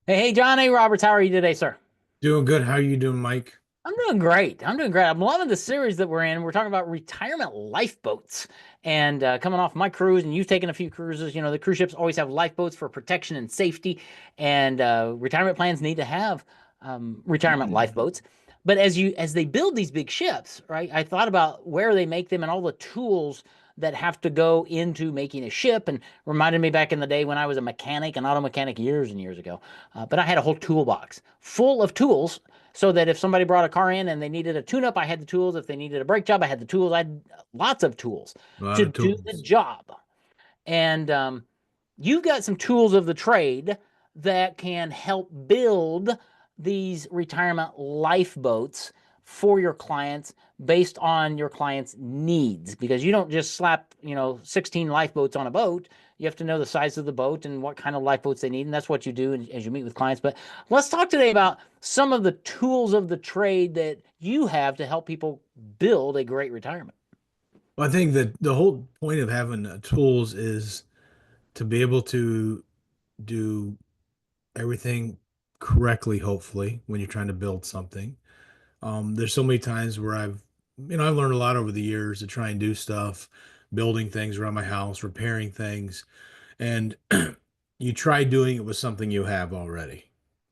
Hey, Johnnie Roberts, how are you today, sir? Doing good. How are you doing, Mike? I'm doing great. I'm doing great. I'm loving the series that we're in. We're talking about retirement lifeboats and coming off my cruise, and you've taken a few cruises. You know, the cruise ships always have lifeboats for protection and safety, and retirement plans need to have retirement lifeboats. But as they build these big ships, right? I thought about where they make them and all the tools that have to go into making a ship, and reminded me back in the day when I was a mechanic, an auto mechanic years and years ago. But I had a whole toolbox full of tools so that if somebody brought a car in and they needed a tune-up, I had the tools. If they needed a brake job, I had the tools. I had lots of tools A lot to of do the tools. job. And you've got some tools of the trade that can help build these retirement lifeboats for your clients based on your clients' needs, because you don't just slap, 16 lifeboats on a boat. You have to know the size of the boat and what kind of lifeboats they need, and that's what you do as you meet with clients. But let's talk today about some of the tools of the trade that you have to help people build a great retirement. Well, I think that the whole point of having tools is to be able to do everything correctly, hopefully, when you're trying to build something. There's so many times where I've learned a lot over the years to try and do stuff, building things around my house, repairing things, and you try doing it with something you have already.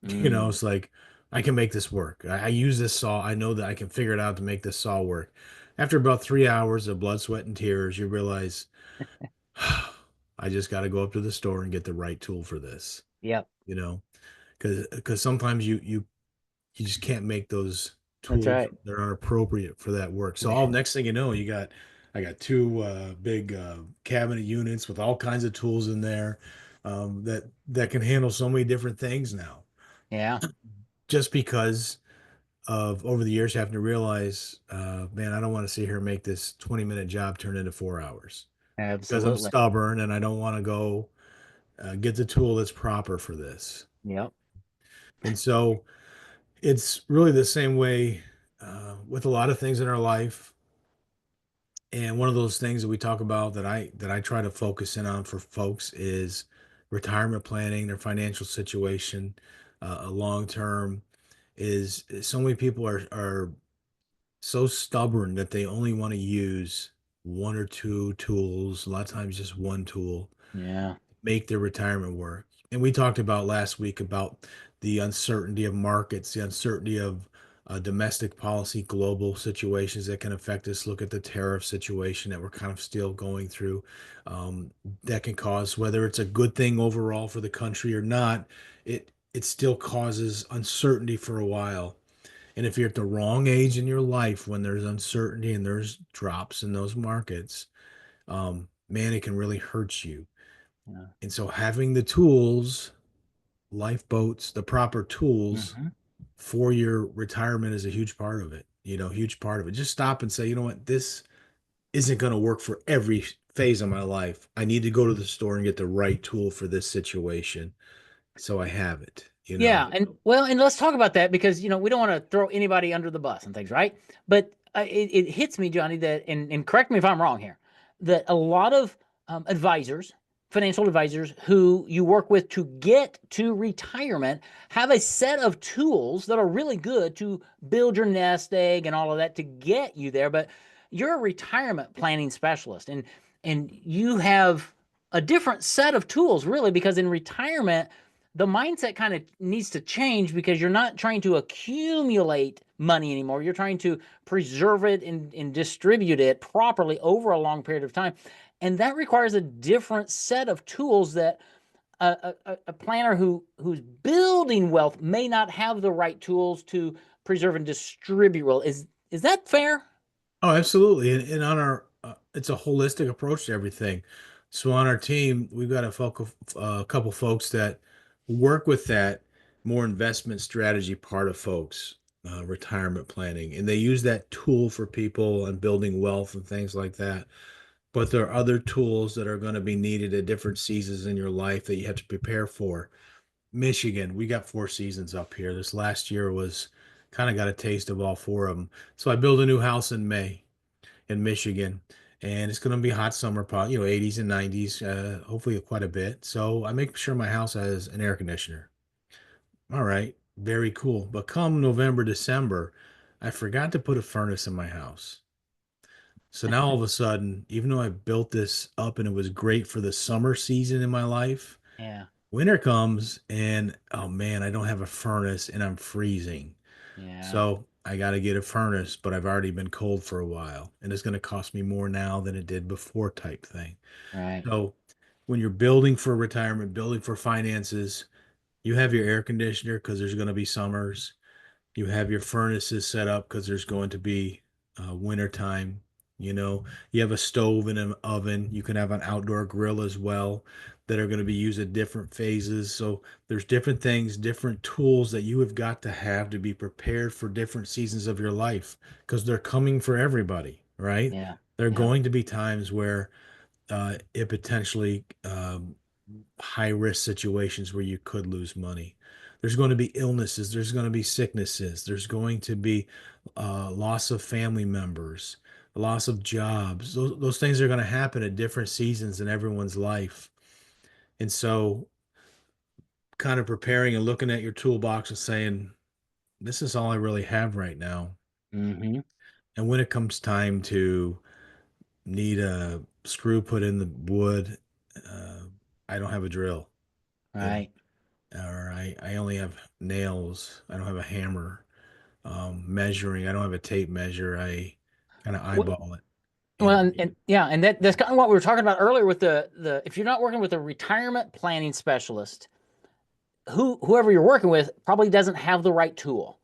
Mm, It's like I can make this work. I use this saw. I know that I can figure it out to make this saw work. After about 3 hours of blood, sweat, and tears, you realize I just got to go up to the store and get the right tool for this. yep, You know, because sometimes you just can't make those that's tools right. that are appropriate for that work. So all next thing you know, I got two big cabinet units with all kinds of tools in there that can handle so many different things now. Yeah, Just because of over the years having to realize, man, I don't want to sit here and make this 20-minute job turn into 4 hours because I'm absolutely. stubborn and I don't want to go get the tool that's proper for this. Yep. And so it's really the same way with a lot of things in our life. And one of those things that we talk about that I try to focus in on for folks is retirement planning, their financial situation, long term. Is so many people are so stubborn that they only want to use one or two tools, a lot of times just one tool, Yeah. make their retirement work. And we talked about last week about the uncertainty of markets, the uncertainty of domestic policy, global situations that can affect us. Look at the tariff situation that we're kind of still going through. Um, that can cause, whether it's a good thing overall for the country or not, it still causes uncertainty for a while. And if you're at the wrong age in your life when there's uncertainty and there's drops in those markets, man, it can really hurt you. Yeah. And so having the tools, lifeboats, the proper tools Hmm. for your retirement is a huge part of it. Huge part of it. Just stop and say, you know what, this isn't going to work for every phase of my life. I need to go to the store and get the right tool for this situation. So I have it, you know. Yeah, and well, and let's talk about that because we don't want to throw anybody under the bus and things, right? But it hits me, Johnny, that and correct me if I'm wrong here, that a lot of advisors, financial advisors who you work with to get to retirement have a set of tools that are really good to build your nest egg and all of that to get you there. But you're a retirement planning specialist, and you have a different set of tools, really, because in retirement the mindset kind of needs to change because you're not trying to accumulate money anymore. You're trying to preserve it and distribute it properly over a long period of time. And that requires a different set of tools that a planner who's building wealth may not have the right tools to preserve and distribute well. Is that fair? Oh, absolutely. And on our, it's a holistic approach to everything. So on our team, we've got a couple folks that work with that more investment strategy part of folks, retirement planning, and they use that tool for people and building wealth and things like that. But there are other tools that are going to be needed at different seasons in your life that you have to prepare for. Michigan, we got 4 seasons up here. This last year was kind of got a taste of all four of them. So I built a new house in May in Michigan, and it's going to be hot summer, probably 80s and 90s, hopefully quite a bit. So I make sure my house has an air conditioner. All right, very cool. But come November, December, I forgot to put a furnace in my house. So now all of a sudden, even though I built this up and it was great for the summer season in my life, Yeah. winter comes and oh man, I don't have a furnace and I'm freezing. Yeah. So I got to get a furnace, but I've already been cold for a while and it's going to cost me more now than it did before type thing. Right. So when you're building for retirement, building for finances, you have your air conditioner because there's going to be summers. You have your furnaces set up because there's going to be winter time. You know, you have a stove and an oven. You can have an outdoor grill as well that are going to be used at different phases. So there's different things, different tools that you have got to be prepared for different seasons of your life because they're coming for everybody, right? Yeah. There are Yeah. going to be times where it potentially high risk situations where you could lose money. There's going to be illnesses, there's going to be sicknesses, there's going to be loss of family members, loss of jobs. Those things are going to happen at different seasons in everyone's life. And so, kind of preparing and looking at your toolbox and saying, this is all I really have right now. Mm-hmm. And when it comes time to need a screw put in the wood, uh, I don't have a drill, you know. Right. Or I only have nails. I don't have a hammer. Measuring, I don't have a tape measure. I kind of Well, eyeball it. well, And and yeah, and that's kind of what we were talking about earlier with the if you're not working with a retirement planning specialist, whoever you're working with probably doesn't have the right tool.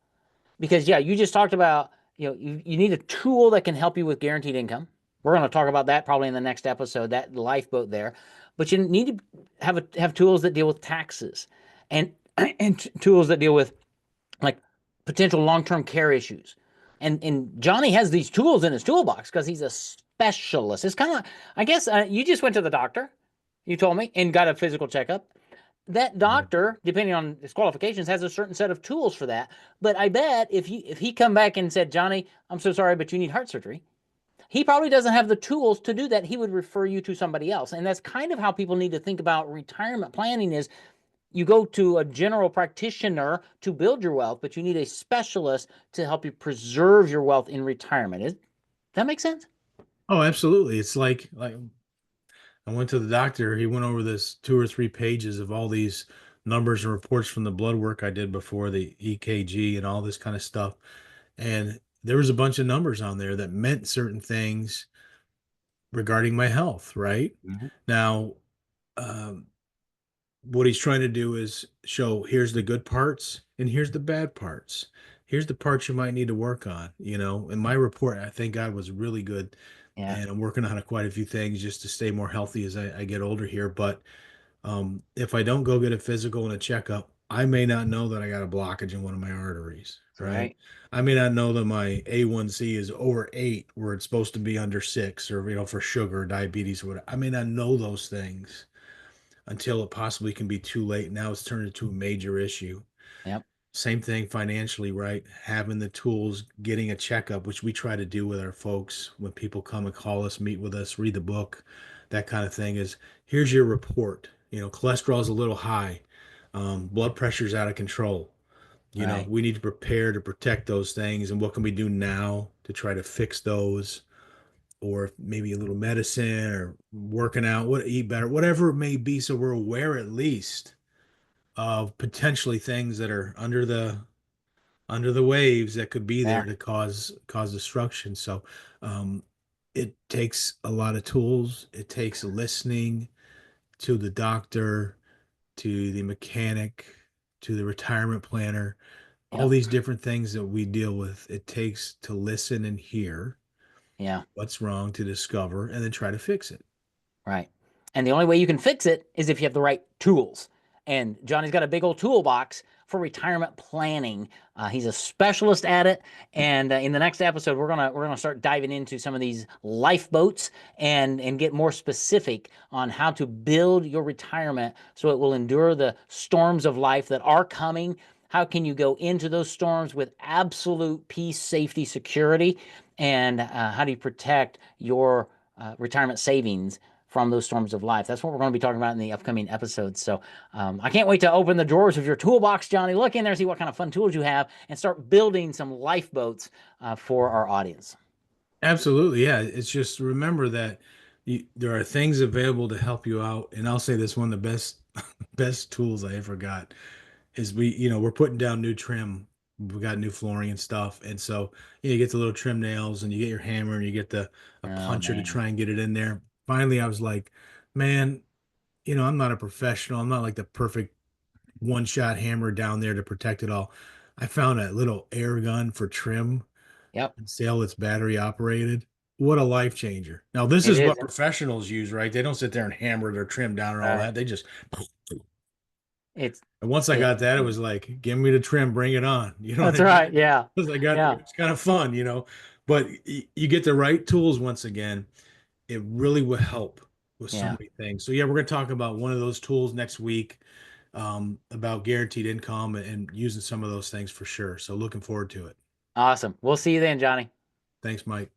Because yeah, you just talked about, you need a tool that can help you with guaranteed income. We're going to talk about that probably in the next episode, that lifeboat there. But you need to have tools that deal with taxes, and and tools that deal with like potential long-term care issues. And Johnny has these tools in his toolbox because he's a specialist. It's kind of, I guess, you just went to the doctor, you told me, and got a physical checkup. That doctor, depending on his qualifications, has a certain set of tools for that. But I bet if he come back and said, Johnny, I'm so sorry, but you need heart surgery, he probably doesn't have the tools to do that. He would refer you to somebody else. And that's kind of how people need to think about retirement planning is you go to a general practitioner to build your wealth, but you need a specialist to help you preserve your wealth in retirement. Does that make sense? oh, absolutely. It's like I went to the doctor. He went over this 2 or 3 pages of all these numbers and reports from the blood work I did before the EKG and all this kind of stuff. And there was a bunch of numbers on there that meant certain things regarding my health, right? Mhm. Now, um, what he's trying to do is show here's the good parts and here's the bad parts. Here's the parts you might need to work on, you know. And my report, I thank God, was really good. Yeah. And I'm working on quite a few things just to stay more healthy as I get older here. But if I don't go get a physical and a checkup, I may not know that I got a blockage in one of my arteries, That's right? right. I may not know that my A1C is over 8 where it's supposed to be under 6 or, you know, for sugar, diabetes, or whatever. I may not know those things until it possibly can be too late. Now it's turned into a major issue. Yep. Same thing financially, right? Having the tools, getting a checkup, which we try to do with our folks when people come and call us, meet with us, read the book, that kind of thing is here's your report. You know, cholesterol is a little high, blood pressure's out of control. You know, Right. we need to prepare to protect those things. And what can we do now to try to fix those? Or maybe a little medicine or working out, what eat better, whatever it may be. So we're aware at least of potentially things that are under the waves that could be there Yeah. to cause destruction. So um, it takes a lot of tools. It takes listening to the doctor, to the mechanic, to the retirement planner, all Yep. these different things that we deal with. It takes to listen and hear Yeah. what's wrong to discover and then try to fix it. Right. And the only way you can fix it is if you have the right tools. And Johnny's got a big old toolbox for retirement planning. He's a specialist at it. And in the next episode, we're gonna start diving into some of these lifeboats and get more specific on how to build your retirement so it will endure the storms of life that are coming. How can you go into those storms with absolute peace, safety, security? And how do you protect your retirement savings from those storms of life. That's what we're going to be talking about in the upcoming episodes. So I can't wait to open the drawers of your toolbox, Johnny. Look in there, see what kind of fun tools you have, and start building some lifeboats for our audience. Absolutely, yeah. It's just remember that there are things available to help you out. And I'll say this, one of the best best tools I ever got is we're putting down new trim. We got new flooring and stuff. And so you get the little trim nails and you get your hammer and you get the a Oh puncher to man. try and get it in there. Finally, I was like, man, I'm not a professional. I'm not like the perfect one-shot hammer down there to protect it all. I found a little air gun for trim Yep. and sail that's battery operated. What a life changer. Now, this It is is. what professionals use, right? They don't sit there and hammer their trim down and all Right. that. They just, It's and once I it, got that, it was like, give me the trim, bring it on. You know what that's I mean? right. Yeah. Because Yeah. it's kind of fun. But you get the right tools once again, it really will help with so Yeah. many things. So, yeah, we're going to talk about one of those tools next week, about guaranteed income and using some of those things for sure. So, looking forward to it. Awesome. We'll see you then, Johnny. Thanks, Mike.